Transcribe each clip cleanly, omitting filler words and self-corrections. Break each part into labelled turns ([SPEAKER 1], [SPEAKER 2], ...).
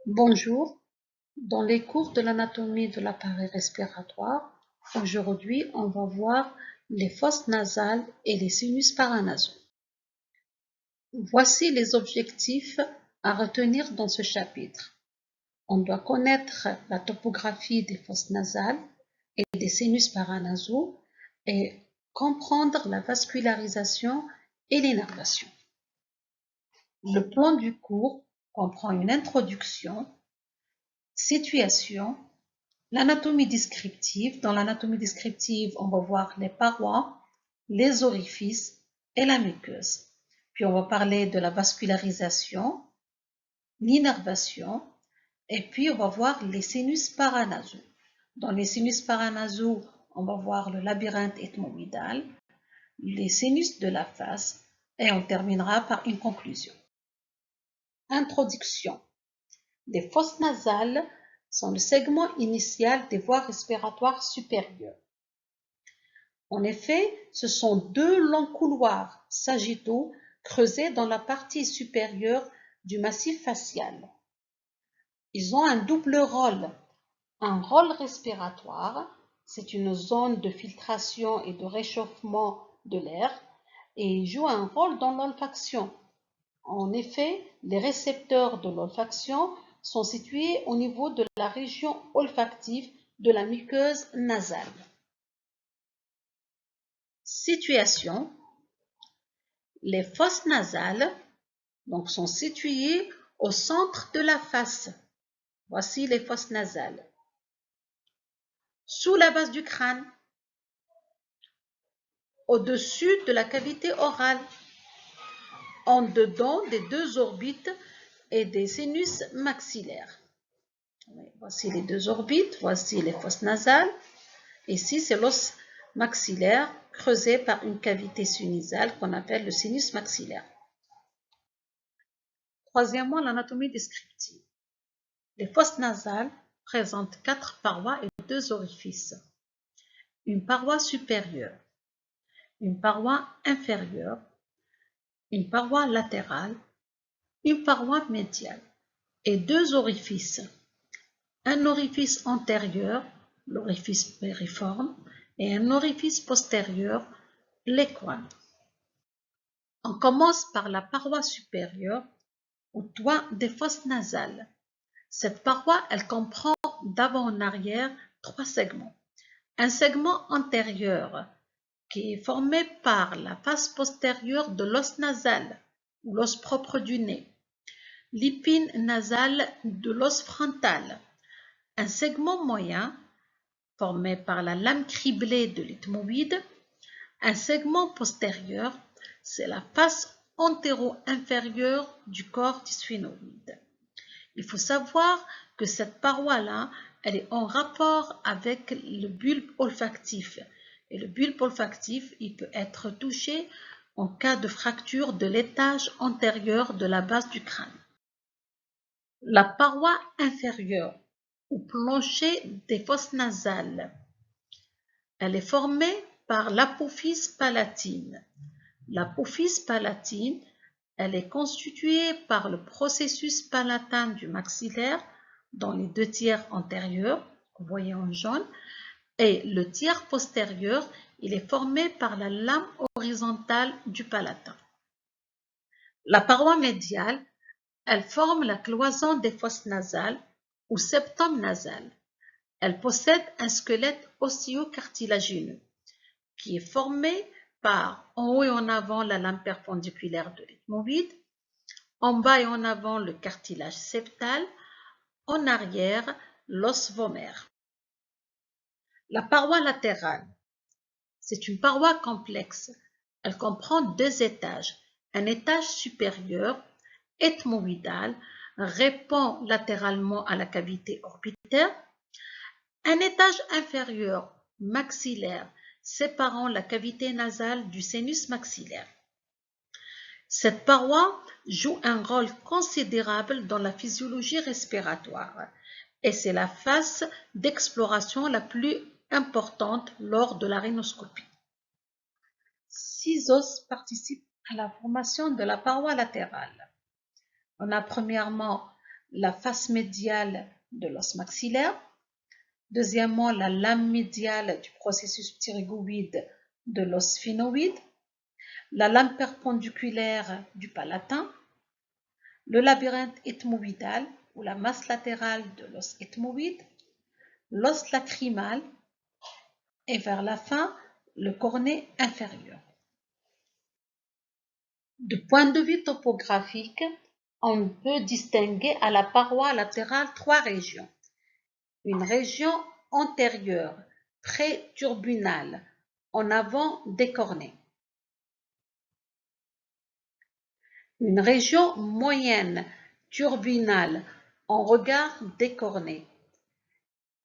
[SPEAKER 1] Bonjour, dans les cours de l'anatomie de l'appareil respiratoire, aujourd'hui on va voir les fosses nasales et les sinus paranasaux. Voici les objectifs à retenir dans ce chapitre. On doit connaître la topographie des fosses nasales et des sinus paranasaux et comprendre la vascularisation et l'innervation. Le plan du cours comprend une introduction, situation, l'anatomie descriptive. Dans l'anatomie descriptive, on va voir les parois, les orifices et la muqueuse. Puis on va parler de la vascularisation, l'innervation, et puis on va voir les sinus paranasaux. Dans les sinus paranasaux, on va voir le labyrinthe ethmoïdal, les sinus de la face, et on terminera par une conclusion. Introduction. Les fosses nasales sont le segment initial des voies respiratoires supérieures. En effet, ce sont deux longs couloirs sagittaux creusés dans la partie supérieure du massif facial. Ils ont un double rôle. Un rôle respiratoire, c'est une zone de filtration et de réchauffement de l'air, et ils jouent un rôle dans l'olfaction. En effet, les récepteurs de l'olfaction sont situés au niveau de la région olfactive de la muqueuse nasale. Situation. Les fosses nasales sont situées au centre de la face. Voici les fosses nasales. Sous la base du crâne, au-dessus de la cavité orale, en dedans des deux orbites et des sinus maxillaires. Voici les deux orbites, voici les fosses nasales. Ici, c'est l'os maxillaire creusé par une cavité sinusale qu'on appelle le sinus maxillaire. Troisièmement, l'anatomie descriptive. Les fosses nasales présentent 4 parois et 2 orifices. Une paroi supérieure, une paroi inférieure, une paroi latérale, une paroi médiale et 2 orifices. Un orifice antérieur, l'orifice périforme, et un orifice postérieur, l'équane. On commence par la paroi supérieure au toit des fosses nasales. Cette paroi, elle comprend d'avant en arrière 3 segments. Un segment antérieur qui est formé par la face postérieure de l'os nasal ou l'os propre du nez, l'épine nasale de l'os frontal. Un segment moyen formé par la lame criblée de l'ethmoïde. Un segment postérieur, c'est la face antéro-inférieure du corps du sphénoïde. Il faut savoir que cette paroi-là, elle est en rapport avec le bulbe olfactif. Et le bulbe olfactif, il peut être touché en cas de fracture de l'étage antérieur de la base du crâne. La paroi inférieure ou plancher des fosses nasales, elle est formée par l'apophyse palatine. L'apophyse palatine, elle est constituée par le processus palatin du maxillaire dans les 2 tiers antérieurs, vous voyez en jaune, et le tiers postérieur, il est formé par la lame horizontale du palatin. La paroi médiale, elle forme la cloison des fosses nasales ou septum nasal. Elle possède un squelette osseo-cartilagineux qui est formé par en haut et en avant la lame perpendiculaire de l'ethmoïde, en bas et en avant le cartilage septal, en arrière l'os vomaire. La paroi latérale, c'est une paroi complexe. Elle comprend 2 étages. Un étage supérieur, ethmoïdal, répond latéralement à la cavité orbitaire. Un étage inférieur, maxillaire, séparant la cavité nasale du sinus maxillaire. Cette paroi joue un rôle considérable dans la physiologie respiratoire et c'est la phase d'exploration la plus importante lors de la rhinoscopie. 6 os participent à la formation de la paroi latérale. On a premièrement la face médiale de l'os maxillaire. Deuxièmement, la lame médiale du processus pterygoïde de l'os sphénoïde. La lame perpendiculaire du palatin. Le labyrinthe ethmoïdal ou la masse latérale de l'os ethmoïde. L'os lacrymal. Et vers la fin, le cornet inférieur. De point de vue topographique, on peut distinguer à la paroi latérale trois régions. Une région antérieure, pré-turbinale, en avant des cornets. Une région moyenne, turbinale, en regard des cornets.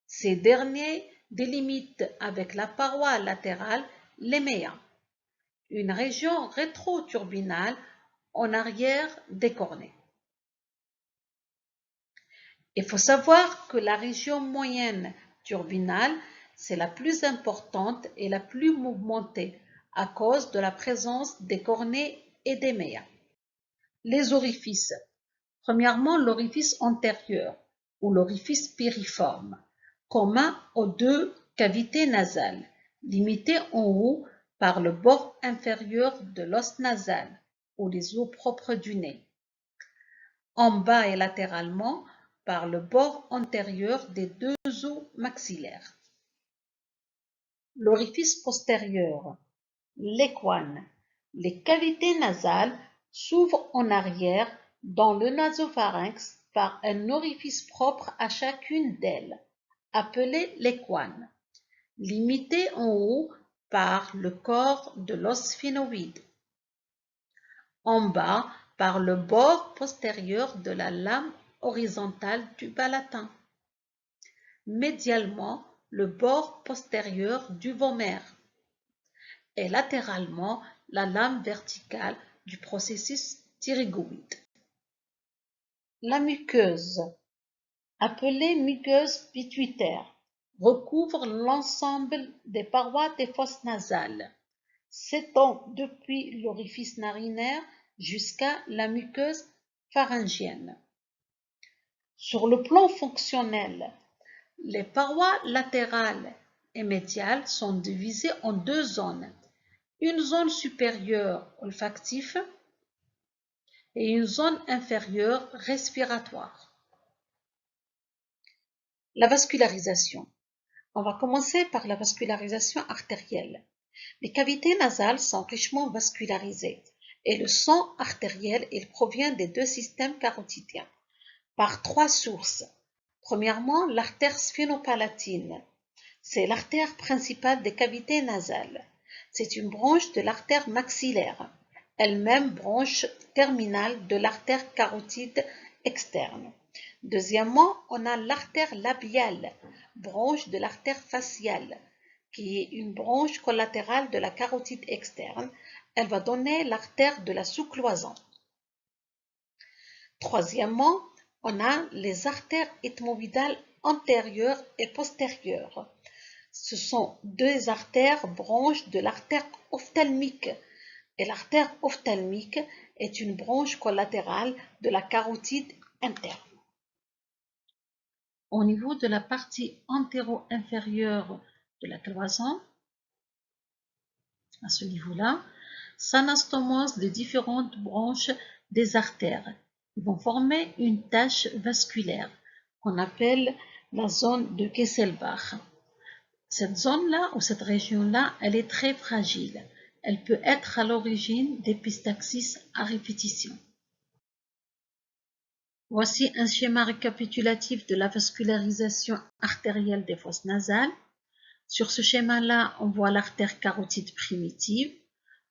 [SPEAKER 1] Ces derniers délimitent avec la paroi latérale l'éméa. Une région rétro-turbinale en arrière des cornets. Il faut savoir que la région moyenne turbinale, c'est la plus importante et la plus mouvementée à cause de la présence des cornets et des méas. Les orifices. Premièrement, l'orifice antérieur ou l'orifice piriforme, commun aux deux cavités nasales, limité en haut par le bord inférieur de l'os nasal ou les os propres du nez, en bas et latéralement par le bord antérieur des deux os maxillaires. L'orifice postérieur, l'équane. Les cavités nasales s'ouvrent en arrière dans le nasopharynx par un orifice propre à chacune d'elles, appelé l'équane, limité en haut par le corps de l'os sphénoïde, en bas par le bord postérieur de la lame horizontale du palatin, médialement le bord postérieur du vomère et latéralement la lame verticale du processus pterygoïde. La muqueuse, appelée muqueuse pituitaire, recouvre l'ensemble des parois des fosses nasales, s'étend depuis l'orifice narinaire jusqu'à la muqueuse pharyngienne. Sur le plan fonctionnel, les parois latérales et médiales sont divisées en deux zones, une zone supérieure olfactive et une zone inférieure respiratoire. La vascularisation. On va commencer par la vascularisation artérielle. Les cavités nasales sont richement vascularisées et le sang artériel il provient des deux systèmes carotidiens par trois sources. Premièrement, l'artère sphénopalatine. C'est l'artère principale des cavités nasales. C'est une branche de l'artère maxillaire, elle-même branche terminale de l'artère carotide externe. Deuxièmement, on a l'artère labiale, branche de l'artère faciale, qui est une branche collatérale de la carotide externe. Elle va donner l'artère de la sous-cloison. Troisièmement, on a les artères ethmoïdales antérieures et postérieures. Ce sont deux artères branches de l'artère ophtalmique et l'artère ophtalmique est une branche collatérale de la carotide interne. Au niveau de la partie antéro-inférieure de la cloison, à ce niveau-là, s'anastomosent les différentes branches des artères. Ils vont former une tache vasculaire qu'on appelle la zone de Kesselbach. Cette zone-là ou cette région-là, elle est très fragile. Elle peut être à l'origine d'épistaxis à répétition. Voici un schéma récapitulatif de la vascularisation artérielle des fosses nasales. Sur ce schéma-là, on voit l'artère carotide primitive,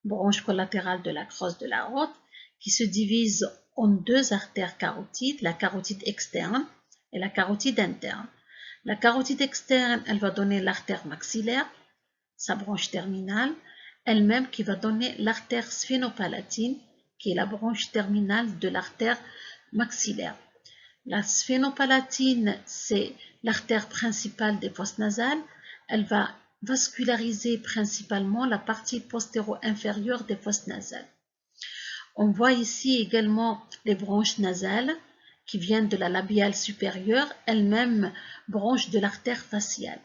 [SPEAKER 1] branche collatérale de la crosse de l'aorte, qui se divise en deux artères carotides, la carotide externe et la carotide interne. La carotide externe, elle va donner l'artère maxillaire, sa branche terminale, elle-même qui va donner l'artère sphénopalatine, qui est la branche terminale de l'artère maxillaire. La sphénopalatine, c'est l'artère principale des fosses nasales. Elle va vasculariser principalement la partie postéro-inférieure des fosses nasales. On voit ici également les branches nasales qui viennent de la labiale supérieure, elle-même branche de l'artère faciale.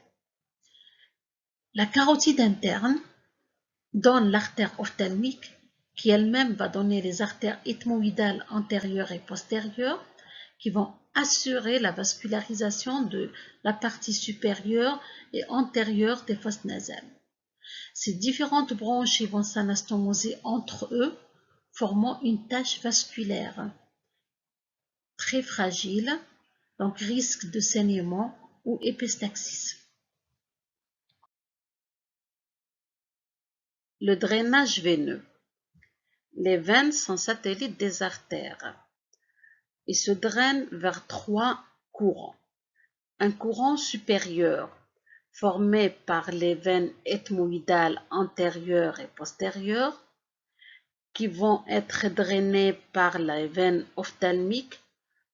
[SPEAKER 1] La carotide interne donne l'artère ophtalmique qui elle-même va donner les artères ethmoïdales antérieures et postérieures qui vont assurer la vascularisation de la partie supérieure et antérieure des fosses nasales. Ces différentes branches vont s'anastomoser entre eux, formant une tache vasculaire très fragile, donc risque de saignement ou épistaxis. Le drainage veineux. Les veines sont satellites des artères et se drainent vers 3 courants. Un courant supérieur, formé par les veines ethmoïdales antérieures et postérieures, qui vont être drainées par les veines ophtalmiques,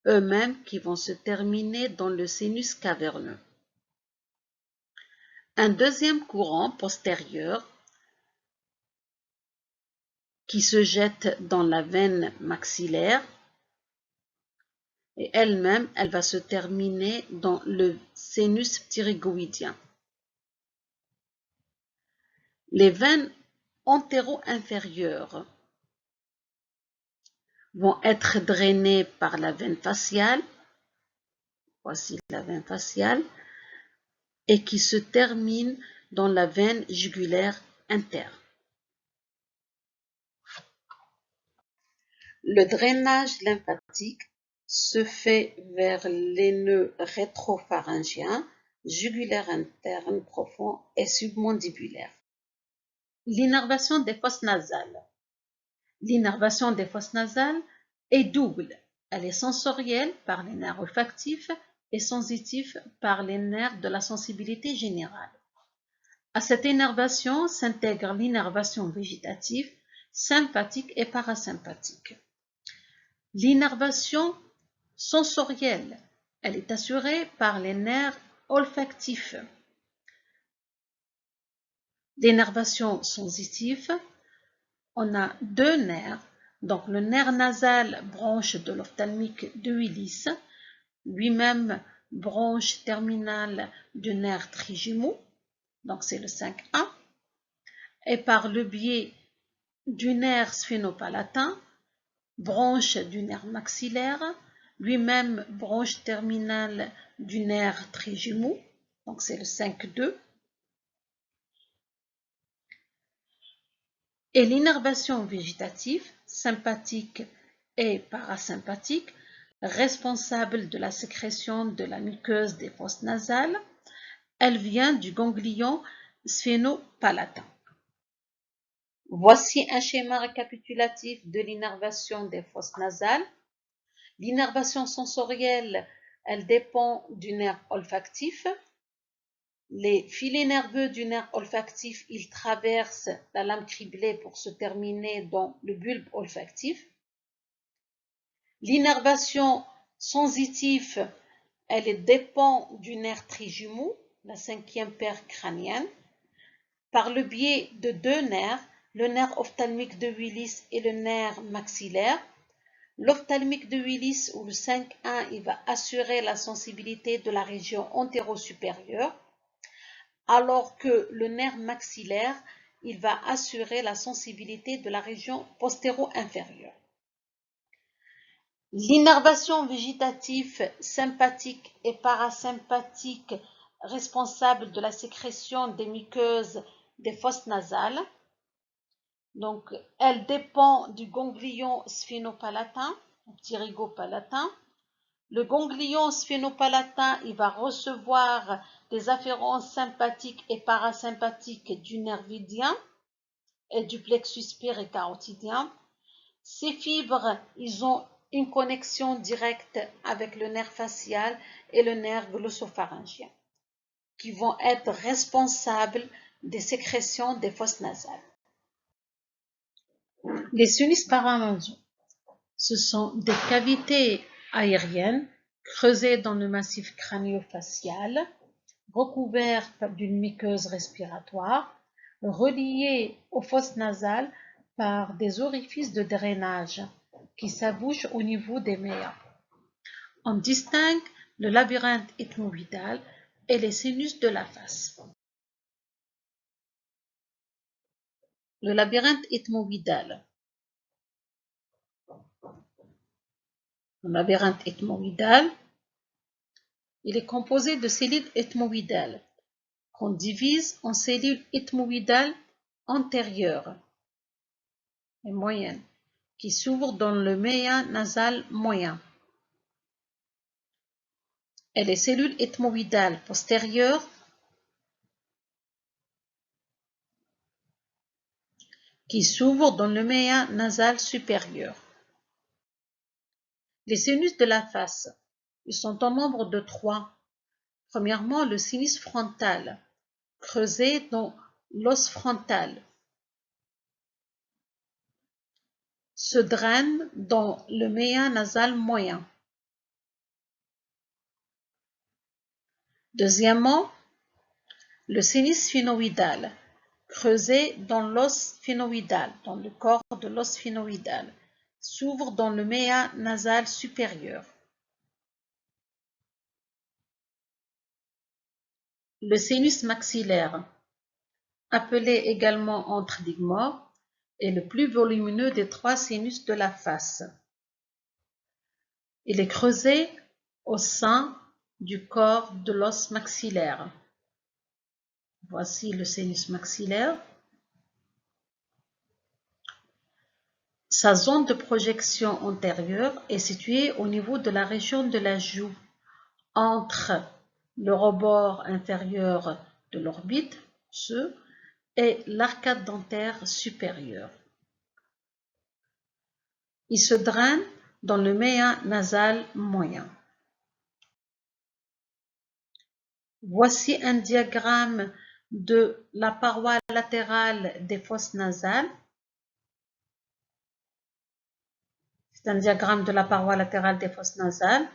[SPEAKER 1] eux-mêmes qui vont se terminer dans le sinus caverneux. Un deuxième courant postérieur, qui se jette dans la veine maxillaire, et elle-même, elle va se terminer dans le sinus pterygoïdien. Les veines antéro-inférieures vont être drainées par la veine faciale, voici la veine faciale, et qui se termine dans la veine jugulaire interne. Le drainage lymphatique se fait vers les nœuds rétropharyngiens, jugulaire interne profond et submandibulaire. L'innervation des fosses nasales. L'innervation des fosses nasales est double. Elle est sensorielle par les nerfs olfactifs et sensitive par les nerfs de la sensibilité générale. À cette innervation s'intègre l'innervation végétative, sympathique et parasympathique. L'innervation sensorielle, elle est assurée par les nerfs olfactifs. L'innervation sensitive, on a 2 nerfs, donc le nerf nasal, branche de l'ophtalmique de Willis, lui-même branche terminale du nerf trijumeau, donc c'est le 5A, et par le biais du nerf sphénopalatin, branche du nerf maxillaire, lui-même branche terminale du nerf trijumeau, donc c'est le 5-2. Et l'innervation végétative, sympathique et parasympathique, responsable de la sécrétion de la muqueuse des fosses nasales, elle vient du ganglion sphénopalatin. Voici un schéma récapitulatif de l'innervation des fosses nasales. L'innervation sensorielle, elle dépend du nerf olfactif. Les filets nerveux du nerf olfactif, ils traversent la lame criblée pour se terminer dans le bulbe olfactif. L'innervation sensitive, elle dépend du nerf trijumeau, la 5e paire crânienne, par le biais de 2 nerfs, le nerf ophtalmique de Willis et le nerf maxillaire. L'ophtalmique de Willis, ou le 5-1, il va assurer la sensibilité de la région antéro-supérieure, alors que le nerf maxillaire, il va assurer la sensibilité de la région postéro-inférieure. L'innervation végétative sympathique et parasympathique responsable de la sécrétion des muqueuses des fosses nasales. Donc, elle dépend du ganglion sphénopalatin, ptyrygopalatin. Le ganglion sphénopalatin, il va recevoir des afférences sympathiques et parasympathiques du nerf vidien et du plexus péricarotidien. Ces fibres, ils ont une connexion directe avec le nerf facial et le nerf glossopharyngien, qui vont être responsables des sécrétions des fosses nasales. Les sinus paranasaux, ce sont des cavités aériennes creusées dans le massif crânio-facial, recouvertes d'une muqueuse respiratoire, reliées aux fosses nasales par des orifices de drainage qui s'abouchent au niveau des méas. On distingue le labyrinthe ethmoïdal et les sinus de la face. Le labyrinthe ethmoïdal. Le labyrinthe ethmoïdal, il est composé de cellules ethmoïdales qu'on divise en cellules ethmoïdales antérieures et moyennes qui s'ouvrent dans le méa nasal moyen, et les cellules ethmoïdales postérieures qui s'ouvrent dans le méa nasal supérieur. Les sinus de la face, ils sont en nombre de 3. Premièrement, le sinus frontal, creusé dans l'os frontal, se draine dans le méa nasal moyen. Deuxièmement, le sinus phénoïdal, creusé dans l'os phénoïdal, dans le corps de l'os phénoïdal, s'ouvre dans le méa nasal supérieur. Le sinus maxillaire, appelé également antidygmore, est le plus volumineux des 3 sinus de la face. Il est creusé au sein du corps de l'os maxillaire. Voici le sinus maxillaire. Sa zone de projection antérieure est située au niveau de la région de la joue, entre le rebord inférieur de l'orbite, et l'arcade dentaire supérieure. Il se draine dans le méa nasal moyen. Voici un diagramme de la paroi latérale des fosses nasales. C'est un diagramme de la paroi latérale des fosses nasales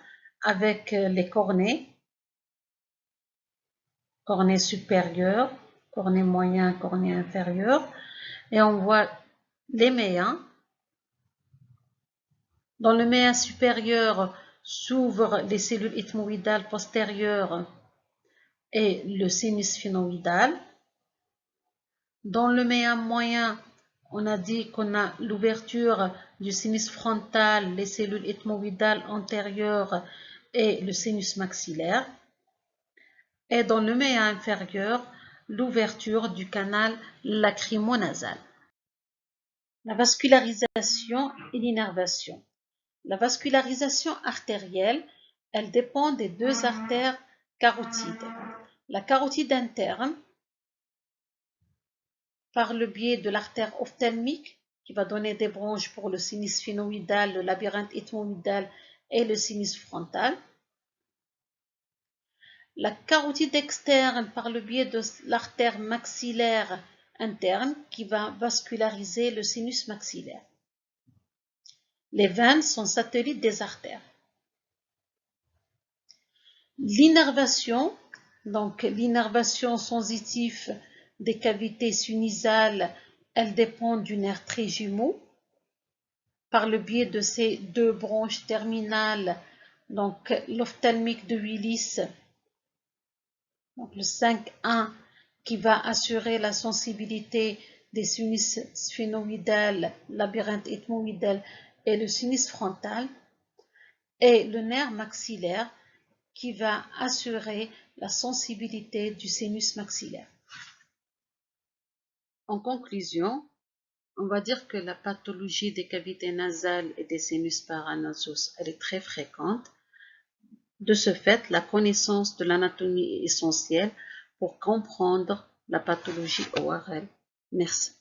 [SPEAKER 1] avec les cornets. Cornet supérieur, cornet moyen, cornet inférieur. Et on voit les méas. Dans le méa supérieur s'ouvrent les cellules ethmoïdales postérieures et le sinus phénoïdal. Dans le méa moyen, on a dit qu'on a l'ouverture du sinus frontal, les cellules ethmoïdales antérieures et le sinus maxillaire. Et dans le méa inférieur, l'ouverture du canal lacrymonasal. La vascularisation et l'innervation. La vascularisation artérielle, elle dépend des 2 artères carotides. La carotide interne, par le biais de l'artère ophtalmique, qui va donner des branches pour le sinus phénoïdal, le labyrinthe ethmoïdal et le sinus frontal. La carotide externe par le biais de l'artère maxillaire interne qui va vasculariser le sinus maxillaire. Les veines sont satellites des artères. L'innervation, donc l'innervation sensitive des cavités sinusales, elle dépend du nerf trijumeau par le biais de ces 2 branches terminales, donc l'ophtalmique de Willis, donc le 5-1 qui va assurer la sensibilité des sinus phénoïdales, labyrinthe ethmoïdal et le sinus frontal, et le nerf maxillaire qui va assurer la sensibilité du sinus maxillaire. En conclusion, on va dire que la pathologie des cavités nasales et des sinus paranasaux, elle est très fréquente. De ce fait, la connaissance de l'anatomie est essentielle pour comprendre la pathologie ORL. Merci.